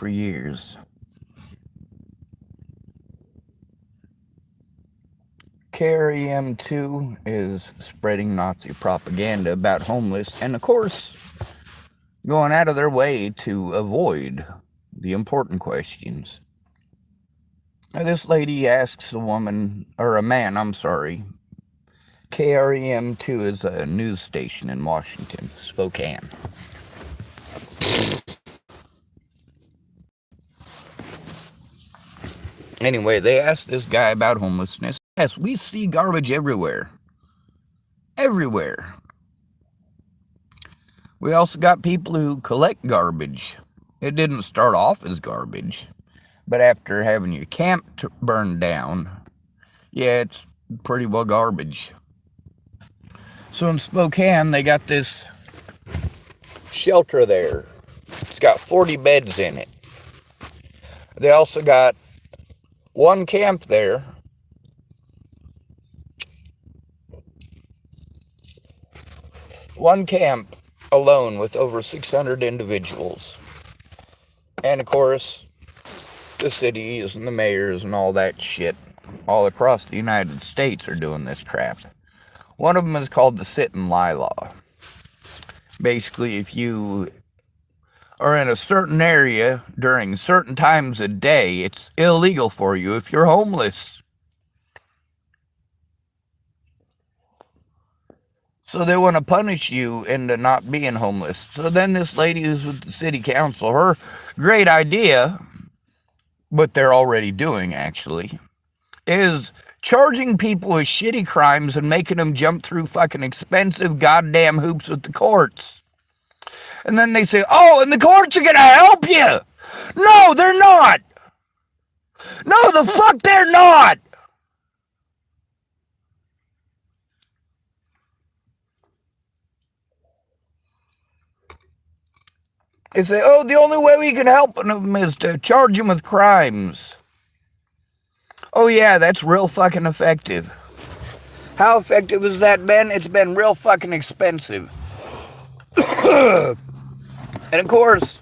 for years. KREM2 is spreading Nazi propaganda about homeless, and of course, going out of their way to avoid the important questions. Now, this lady asks a woman, or a man, I'm sorry. KREM2 is a news station in Washington, Spokane. Anyway, they asked this guy about homelessness. Yes, we see garbage everywhere. Everywhere. We also got people who collect garbage. It didn't start off as garbage, but after having your camp burned down, yeah, it's pretty well garbage. So in Spokane, they got this shelter there. It's got 40 beds in it. They also got one camp there. One camp alone with over 600 individuals. And of course, the cities and the mayors and all that shit all across the United States are doing this crap. One of them is called the sit and lie law. Basically, if you are in a certain area during certain times of day, it's illegal for you if you're homeless. So they want to punish you into not being homeless. So then this lady who's with the city council, her great idea, what they're already doing actually, is charging people with shitty crimes and making them jump through fucking expensive goddamn hoops with the courts. And then they say, oh, and the courts are going to help you. No, they're not. No, the fuck they're not. They say, oh, the only way we can help them is to charge them with crimes. Oh, yeah, that's real fucking effective. How effective has that been? It's been real fucking expensive. And of course,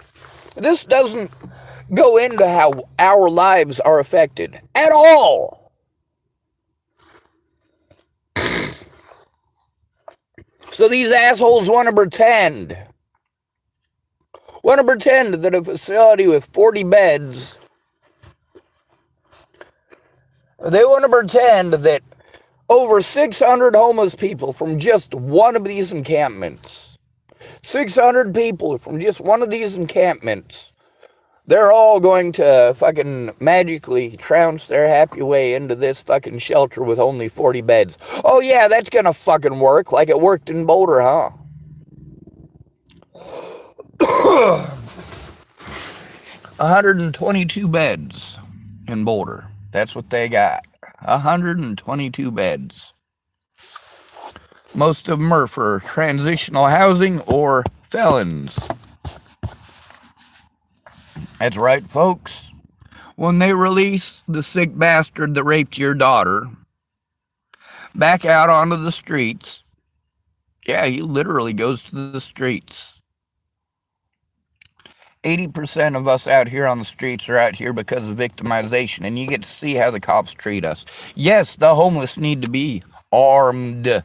this doesn't go into how our lives are affected at all. So these assholes want to pretend that a facility with 40 beds, they want to pretend that over 600 homeless people from just one of these encampments, 600 people from just one of these encampments, they're all going to fucking magically trounce their happy way into this fucking shelter with only 40 beds. Oh yeah, that's gonna fucking work like it worked in Boulder, huh? 122 beds in Boulder. That's what they got. 122 beds. Most of them are for transitional housing or felons. That's right, folks. When they release the sick bastard that raped your daughter back out onto the streets, yeah, he literally goes to the streets. 80% of us out here on the streets are out here because of victimization, and you get to see how the cops treat us. Yes, the homeless need to be armed.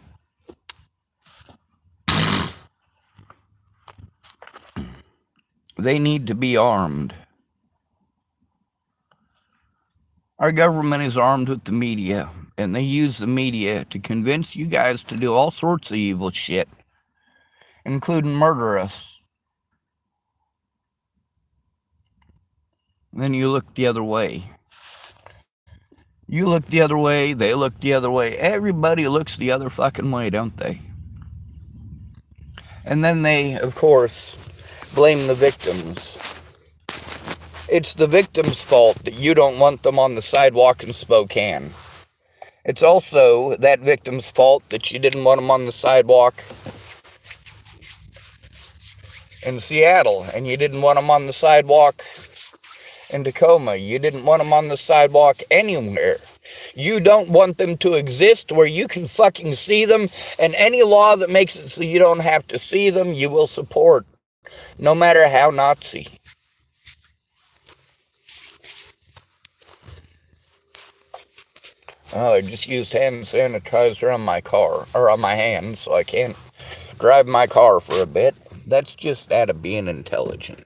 They need to be armed. Our government is armed with the media, and they use the media to convince you guys to do all sorts of evil shit, including murder us. Then you look the other way. You look the other way, they look the other way. Everybody looks the other fucking way, don't they? And then they, of course, blame the victims. It's the victim's fault that you don't want them on the sidewalk in Spokane. It's also that victim's fault that you didn't want them on the sidewalk in Seattle, and you didn't want them on the sidewalk in Tacoma. You didn't want them on the sidewalk anywhere. You don't want them to exist where you can fucking see them, and any law that makes it so you don't have to see them, you will support, no matter how Nazi. Oh, I just used hand sanitizer on my car, or on my hands, so I can't drive my car for a bit. That's just out of being intelligent.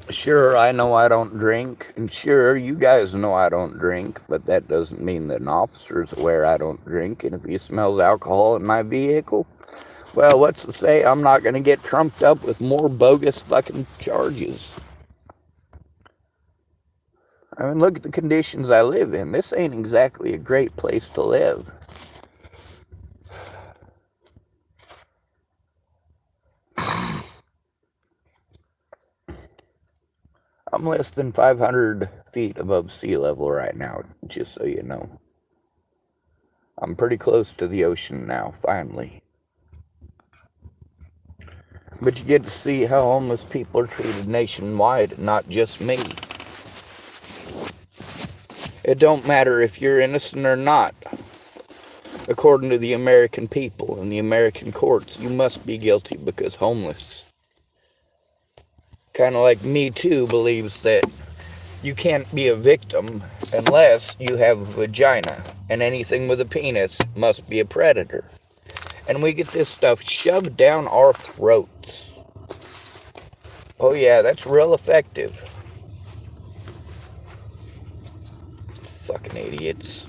Sure, I know I don't drink, and sure, you guys know I don't drink, but that doesn't mean that an officer's aware I don't drink, and if he smells alcohol in my vehicle, well, what's to say I'm not going to get trumped up with more bogus fucking charges? I mean, look at the conditions I live in. This ain't exactly a great place to live. I'm less than 500 feet above sea level right now, just so you know. I'm pretty close to the ocean now, finally. But you get to see how homeless people are treated nationwide, not just me. It don't matter if you're innocent or not. According to the American people and the American courts, you must be guilty because homeless. Kind of like Me Too believes that you can't be a victim unless you have a vagina, and anything with a penis must be a predator. And we get this stuff shoved down our throats. Oh yeah, that's real effective. Fucking idiots.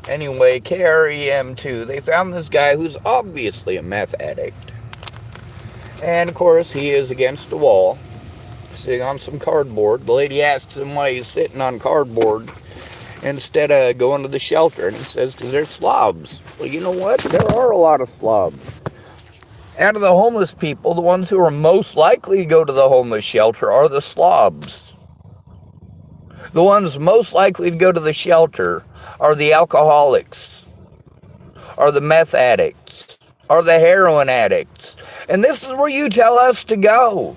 Anyway, KREM2, they found this guy who's obviously a meth addict. And of course, he is against the wall, sitting on some cardboard. The lady asks him why he's sitting on cardboard instead of going to the shelter. And he says, because they're slobs. Well, you know what? There are a lot of slobs. Out of the homeless people, the ones who are most likely to go to the homeless shelter are the slobs. The ones most likely to go to the shelter are the alcoholics, are the meth addicts, are the heroin addicts. And this is where you tell us to go.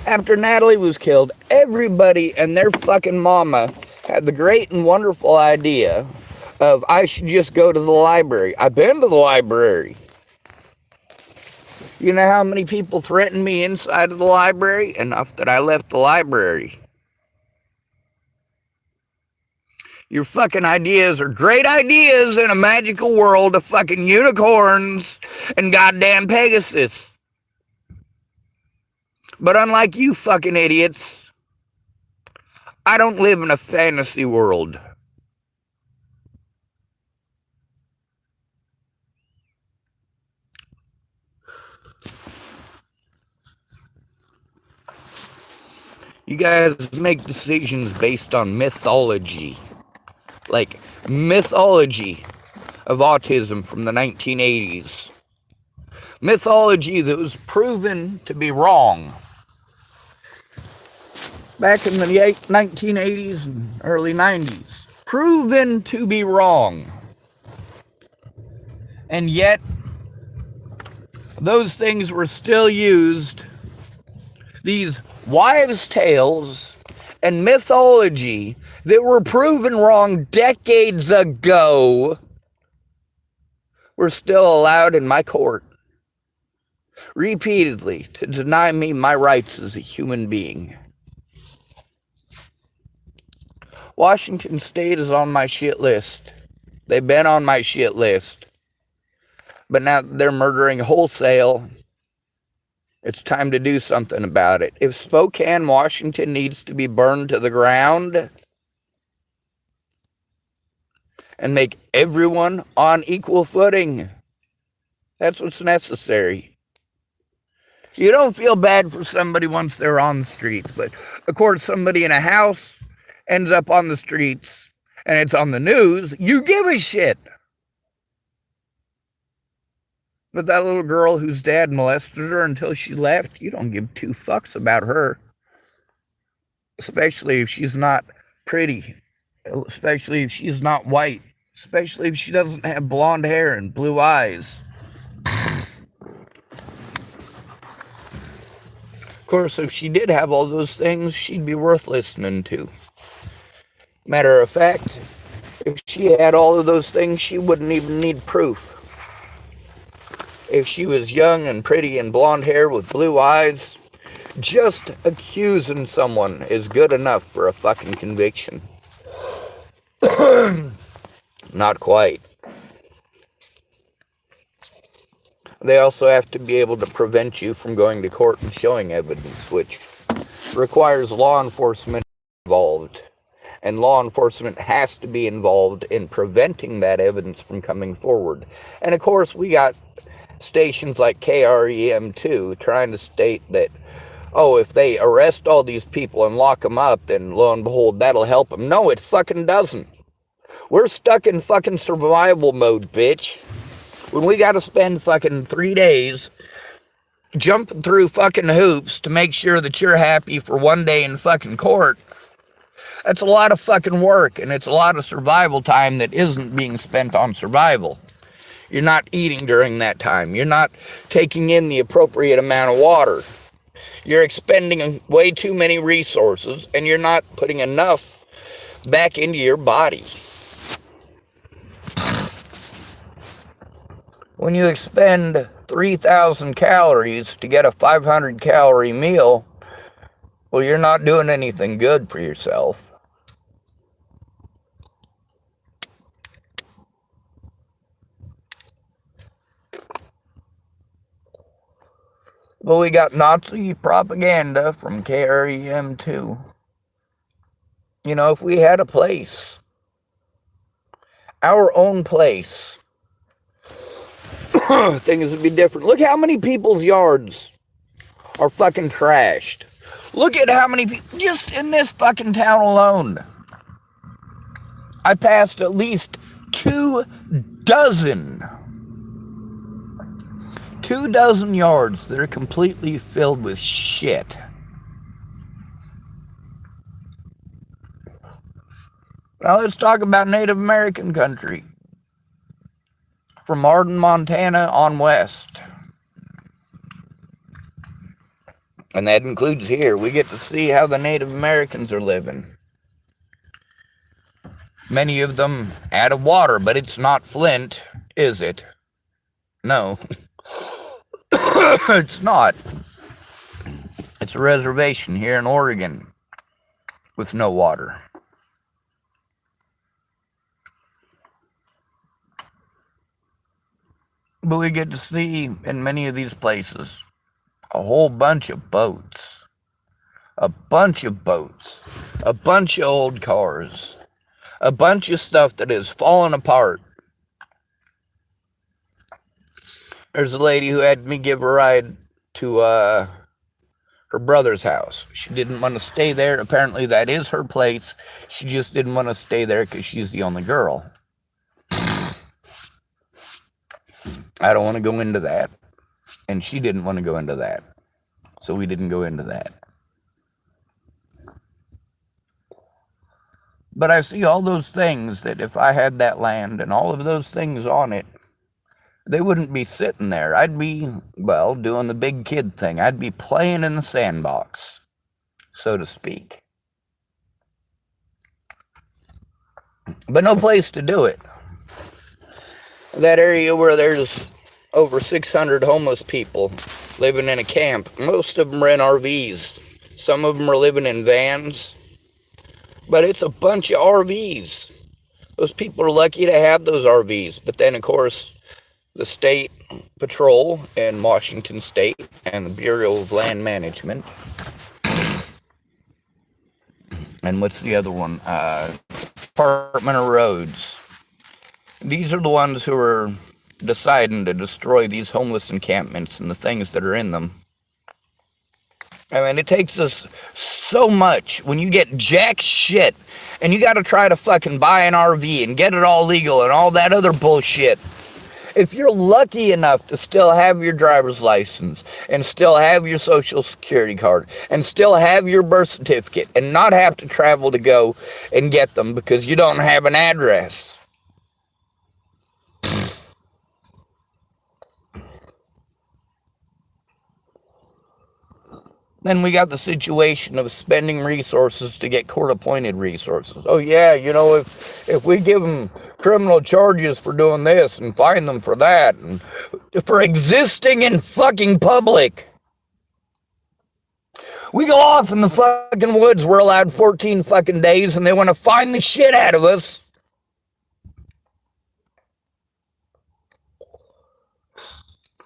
After Natalie was killed, everybody and their fucking mama had the great and wonderful idea of, I should just go to the library. I've been to the library. You know how many people threatened me inside of the library? Enough that I left the library. Your fucking ideas are great ideas in a magical world of fucking unicorns and goddamn Pegasus. But unlike you fucking idiots, I don't live in a fantasy world. You guys make decisions based on mythology. Like mythology of autism from the 1980s. Mythology that was proven to be wrong. Back in the 1980s and early 90s. Proven to be wrong. And yet, those things were still used. These wives' tales and mythology that were proven wrong decades ago were still allowed in my court repeatedly to deny me my rights as a human being. Washington State is on my shit list. They've been on my shit list. But now they're murdering wholesale. It's time to do something about it. If Spokane, Washington needs to be burned to the ground and make everyone on equal footing, that's what's necessary. You don't feel bad for somebody once they're on the streets, but of course somebody in a house ends up on the streets and it's on the news, you give a shit. But that little girl whose dad molested her until she left, you don't give two fucks about her. Especially if she's not pretty. Especially if she's not white. Especially if she doesn't have blonde hair and blue eyes. Of course, if she did have all those things, she'd be worth listening to. Matter of fact, if she had all of those things, she wouldn't even need proof. If she was young and pretty and blonde hair with blue eyes, Just accusing someone is good enough for a fucking conviction. Not quite. They also have to be able to prevent you from going to court and showing evidence, which requires law enforcement involved. And law enforcement has to be involved in preventing that evidence from coming forward. And of course, we got stations like KREM2 trying to state that, oh, if they arrest all these people and lock them up, then lo and behold, that'll help them. No, it fucking doesn't. We're stuck in fucking survival mode, bitch. When we gotta spend fucking 3 days jumping through fucking hoops to make sure that you're happy for 1 day in fucking court, that's a lot of fucking work, and it's a lot of survival time that isn't being spent on survival. You're not eating during that time. You're not taking in the appropriate amount of water. You're expending way too many resources, and you're not putting enough back into your body. When you expend 3,000 calories to get a 500 calorie meal, well, you're not doing anything good for yourself. Well, we got Nazi propaganda from KREM2. You know, if we had a place, our own place, things would be different. Look how many people's yards are fucking trashed. Look at how many people, just in this fucking town alone. I passed at least 24 yards that are completely filled with shit. Now let's talk about Native American country. From Arden, Montana on west. And that includes here. We get to see how the Native Americans are living. Many of them out of water, but it's not Flint, is it? No. It's not. It's a reservation here in Oregon with no water. But we get to see in many of these places a whole bunch of boats. A bunch of boats. A bunch of old cars. A bunch of stuff that is falling apart. There's a lady who had me give a ride to her brother's house. She didn't want to stay there. Apparently that is her place. She just didn't want to stay there because she's the only girl. I don't want to go into that. And she didn't want to go into that. So we didn't go into that. But I see all those things that if I had that land and all of those things on it, they wouldn't be sitting there. I'd be, well, doing the big kid thing. I'd be playing in the sandbox, so to speak. But no place to do it. That area where there's over 600 homeless people living in a camp, most of them are in RVs. Some of them are living in vans. But it's a bunch of RVs. Those people are lucky to have those RVs. But then, of course, the state patrol in Washington State and the Bureau of Land Management. And what's the other one? Department of Roads. These are the ones who are deciding to destroy these homeless encampments and the things that are in them. I mean, it takes us so much when you get jack shit and you got to try to fucking buy an RV and get it all legal and all that other bullshit. If you're lucky enough to still have your driver's license and still have your social security card and still have your birth certificate and not have to travel to go and get them because you don't have an address. Then we got the situation of spending resources to get court-appointed resources. Oh yeah, you know, if we give them criminal charges for doing this and fine them for that, and for existing in fucking public. We go off in the fucking woods. We're allowed 14 fucking days, and they want to find the shit out of us.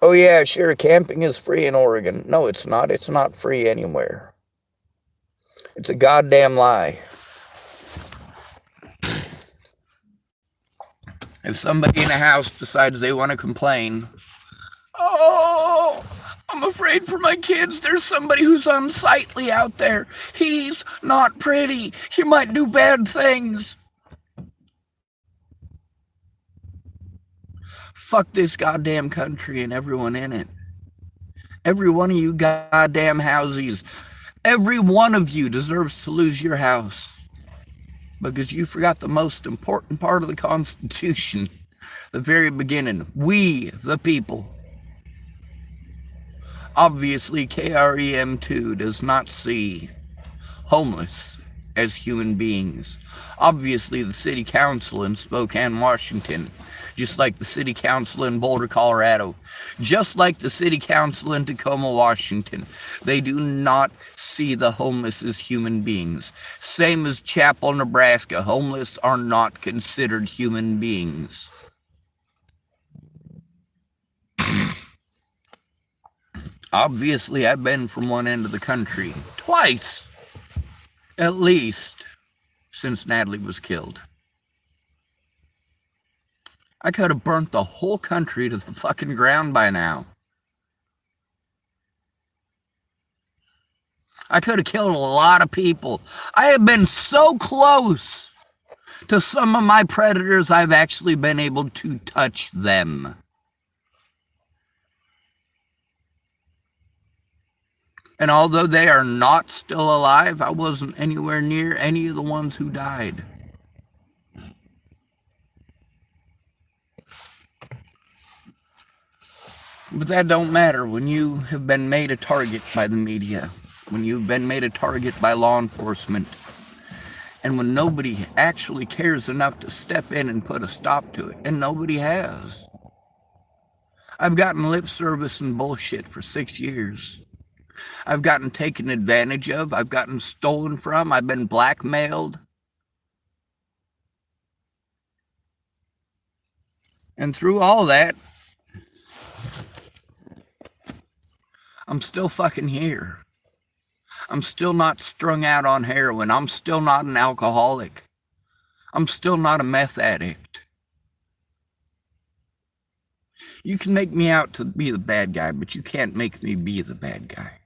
Oh, yeah, sure, camping is free in Oregon. No, it's not. It's not free anywhere. It's a goddamn lie. If somebody in a house decides they want to complain, oh, I'm afraid for my kids. There's somebody who's unsightly out there. He's not pretty. He might do bad things. Fuck this goddamn country and everyone in it. Every one of you goddamn houses. Every one of you deserves to lose your house. Because you forgot the most important part of the Constitution. The very beginning. We, the people. Obviously, KREM2 does not see homeless as human beings. Obviously, the city council in Spokane, Washington, just like the city council in Boulder, Colorado, just like the city council in Tacoma, Washington, they do not see the homeless as human beings. Same as Chapel, Nebraska, homeless are not considered human beings. Obviously, I've been from one end of the country twice, at least, since Natalie was killed. I could have burnt the whole country to the fucking ground by now. I could have killed a lot of people. I have been so close to some of my predators, I've actually been able to touch them. And although they are not still alive, I wasn't anywhere near any of the ones who died. But that don't matter when you have been made a target by the media, when you've been made a target by law enforcement, and when nobody actually cares enough to step in and put a stop to it, and nobody has. I've gotten lip service and bullshit for 6 years. I've gotten taken advantage of. I've gotten stolen from. I've been blackmailed. And through all that, I'm still fucking here. I'm still not strung out on heroin. I'm still not an alcoholic. I'm still not a meth addict. You can make me out to be the bad guy, but you can't make me be the bad guy.